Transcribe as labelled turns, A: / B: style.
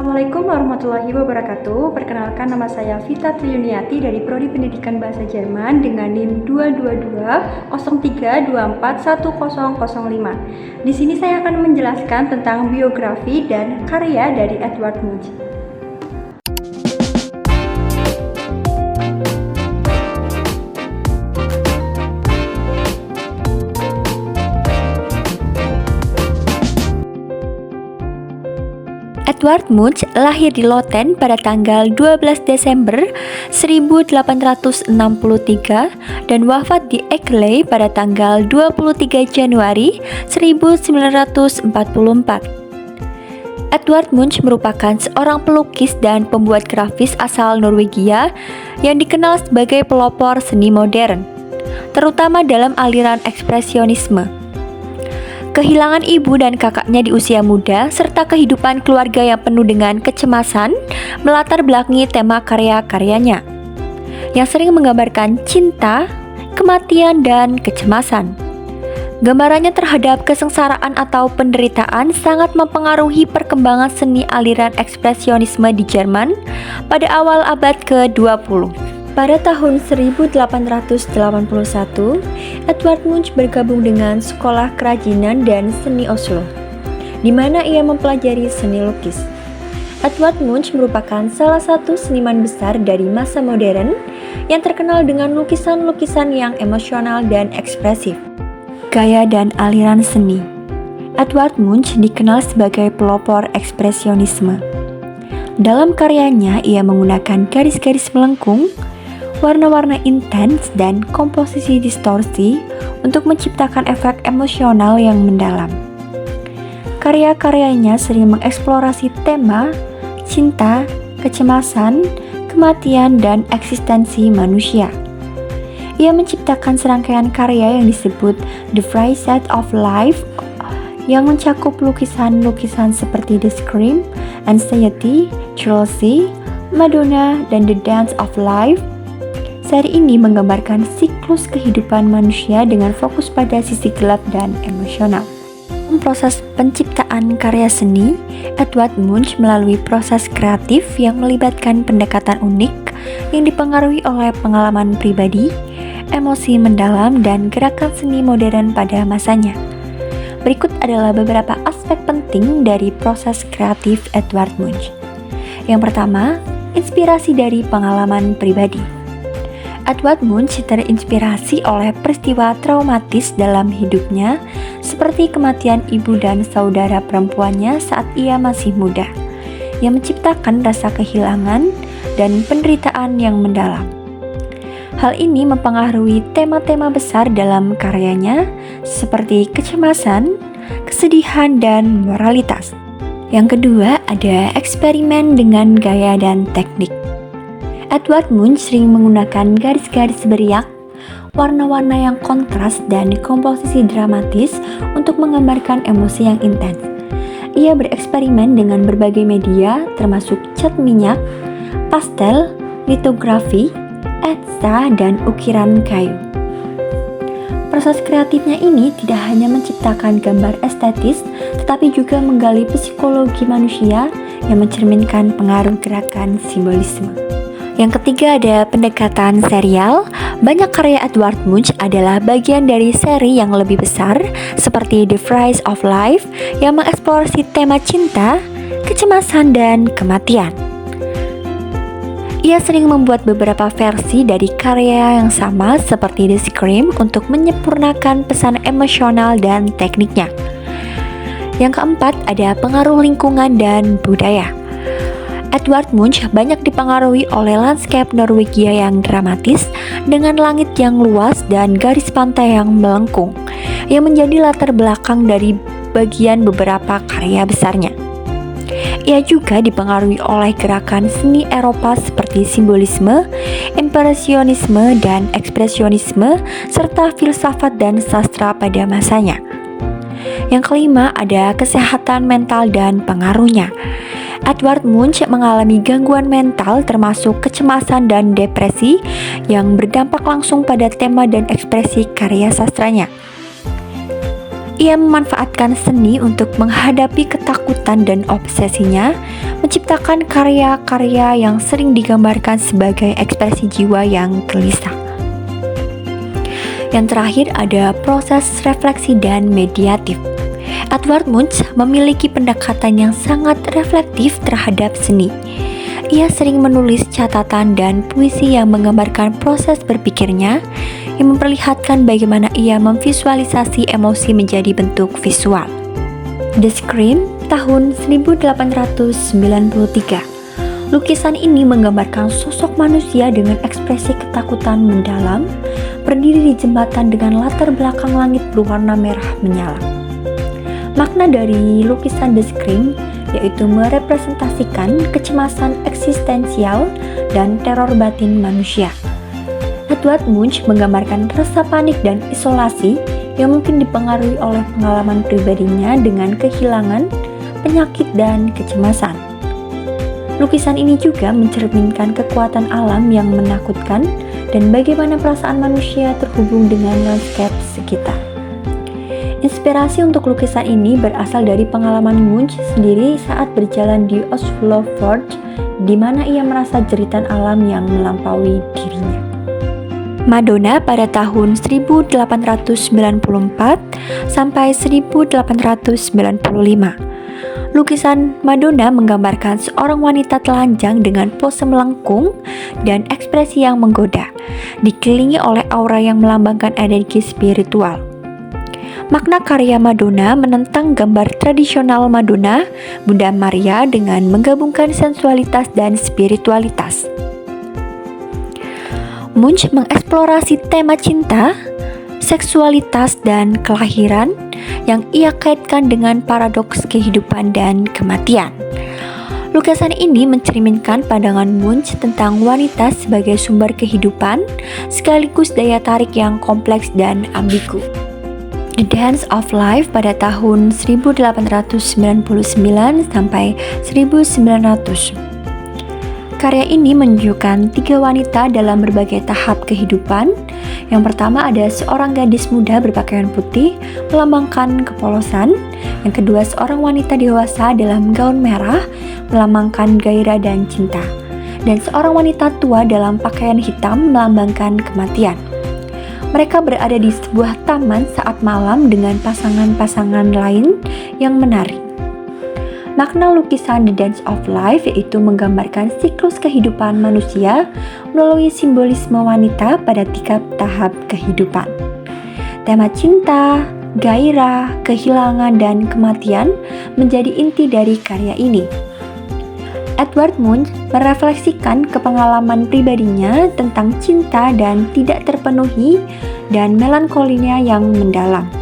A: Assalamualaikum warahmatullahi wabarakatuh. Perkenalkan, nama saya Vita Triyuniati dari Prodi Pendidikan Bahasa Jerman dengan NIM 22203241005. Di sini saya akan menjelaskan tentang biografi dan karya dari Edvard Munch.
B: Edvard Munch lahir di Lothen pada tanggal 12 Desember 1863 dan wafat di Eckley pada tanggal 23 Januari 1944. Edvard Munch merupakan seorang pelukis dan pembuat grafis asal Norwegia yang dikenal sebagai pelopor seni modern, terutama dalam aliran ekspresionisme. Kehilangan ibu dan kakaknya di usia muda, serta kehidupan keluarga yang penuh dengan kecemasan, melatar belakangi tema karya-karyanya, yang sering menggambarkan cinta, kematian, dan kecemasan. Gambarannya terhadap kesengsaraan atau penderitaan sangat mempengaruhi perkembangan seni aliran ekspresionisme di Jerman pada awal abad ke-20. Pada tahun 1881, Edvard Munch bergabung dengan Sekolah Kerajinan dan Seni Oslo, di mana ia mempelajari seni lukis. Edvard Munch merupakan salah satu seniman besar dari masa modern yang terkenal dengan lukisan-lukisan yang emosional dan ekspresif. Gaya dan aliran seni. Edvard Munch dikenal sebagai pelopor ekspresionisme. Dalam karyanya, ia menggunakan garis-garis melengkung, warna-warna intens, dan komposisi distorsi untuk menciptakan efek emosional yang mendalam. Karya-karyanya sering mengeksplorasi tema cinta, kecemasan, kematian, dan eksistensi manusia. Ia menciptakan serangkaian karya yang disebut The Facade of Life yang mencakup lukisan-lukisan seperti The Scream, Anxiety, Jealousy, Madonna, dan The Dance of Life. Seri ini menggambarkan siklus kehidupan manusia dengan fokus pada sisi gelap dan emosional. Dalam proses penciptaan karya seni, Edvard Munch melalui proses kreatif yang melibatkan pendekatan unik yang dipengaruhi oleh pengalaman pribadi, emosi mendalam, dan gerakan seni modern pada masanya. Berikut adalah beberapa aspek penting dari proses kreatif Edvard Munch. Yang pertama, inspirasi dari pengalaman pribadi. Edvard Munch terinspirasi oleh peristiwa traumatis dalam hidupnya, seperti kematian ibu dan saudara perempuannya saat ia masih muda, yang menciptakan rasa kehilangan dan penderitaan yang mendalam. Hal ini mempengaruhi tema-tema besar dalam karyanya, seperti kecemasan, kesedihan, dan moralitas. Yang kedua, ada eksperimen dengan gaya dan teknik. Edvard Munch sering menggunakan garis-garis beriak, warna-warna yang kontras, dan komposisi dramatis untuk menggambarkan emosi yang intens. Ia bereksperimen dengan berbagai media, termasuk cat minyak, pastel, litografi, etsa, dan ukiran kayu. Proses kreatifnya ini tidak hanya menciptakan gambar estetis, tetapi juga menggali psikologi manusia yang mencerminkan pengaruh gerakan simbolisme. Yang ketiga ada pendekatan serial. Banyak karya Edvard Munch adalah bagian dari seri yang lebih besar seperti The Facade of Life yang mengeksplorasi tema cinta, kecemasan, dan kematian. Ia sering membuat beberapa versi dari karya yang sama seperti The Scream untuk menyempurnakan pesan emosional dan tekniknya. Yang keempat ada pengaruh lingkungan dan budaya. Edvard Munch banyak dipengaruhi oleh landscape Norwegia yang dramatis dengan langit yang luas dan garis pantai yang melengkung, yang menjadi latar belakang dari bagian beberapa karya besarnya. Ia juga dipengaruhi oleh gerakan seni Eropa seperti simbolisme, impresionisme, dan ekspresionisme, serta filsafat dan sastra pada masanya. Yang kelima ada kesehatan mental dan pengaruhnya. Edvard Munch mengalami gangguan mental termasuk kecemasan dan depresi yang berdampak langsung pada tema dan ekspresi karya sastranya. Ia memanfaatkan seni untuk menghadapi ketakutan dan obsesinya, menciptakan karya-karya yang sering digambarkan sebagai ekspresi jiwa yang gelisah. Yang terakhir ada proses refleksi dan mediatif. Edvard Munch memiliki pendekatan yang sangat reflektif terhadap seni. Ia sering menulis catatan dan puisi yang menggambarkan proses berpikirnya, yang memperlihatkan bagaimana ia memvisualisasi emosi menjadi bentuk visual. The Scream tahun 1893. Lukisan ini menggambarkan sosok manusia dengan ekspresi ketakutan mendalam, berdiri di jembatan dengan latar belakang langit berwarna merah menyala. Makna dari lukisan The Scream yaitu merepresentasikan kecemasan eksistensial dan teror batin manusia. Edvard Munch menggambarkan rasa panik dan isolasi yang mungkin dipengaruhi oleh pengalaman pribadinya dengan kehilangan, penyakit, dan kecemasan. Lukisan ini juga mencerminkan kekuatan alam yang menakutkan dan bagaimana perasaan manusia terhubung dengan landscape sekitar. Inspirasi untuk lukisan ini berasal dari pengalaman Munch sendiri saat berjalan di Oslo Forge, di mana ia merasa jeritan alam yang melampaui dirinya. Madonna pada tahun 1894 sampai 1895. Lukisan Madonna menggambarkan seorang wanita telanjang dengan pose melengkung dan ekspresi yang menggoda, dikelilingi oleh aura yang melambangkan energi spiritual. Makna karya Madonna menentang gambar tradisional Madonna, Bunda Maria dengan menggabungkan sensualitas dan spiritualitas. Munch mengeksplorasi tema cinta, seksualitas, dan kelahiran yang ia kaitkan dengan paradoks kehidupan dan kematian. Lukisan ini mencerminkan pandangan Munch tentang wanita sebagai sumber kehidupan, sekaligus daya tarik yang kompleks dan ambigu. The Dance of Life pada tahun 1899 sampai 1900. Karya ini menunjukkan 3 wanita dalam berbagai tahap kehidupan. Yang pertama ada seorang gadis muda berpakaian putih melambangkan kepolosan. Yang kedua seorang wanita dewasa dalam gaun merah melambangkan gairah dan cinta. Dan seorang wanita tua dalam pakaian hitam melambangkan kematian. Mereka berada di sebuah taman saat malam dengan pasangan-pasangan lain yang menari. Makna lukisan The Dance of Life yaitu menggambarkan siklus kehidupan manusia melalui simbolisme wanita pada 3 tahap kehidupan. Tema cinta, gairah, kehilangan, dan kematian menjadi inti dari karya ini. Edvard Munch merefleksikan kepengalaman pribadinya tentang cinta dan tidak terpenuhi dan melankolinya yang mendalam.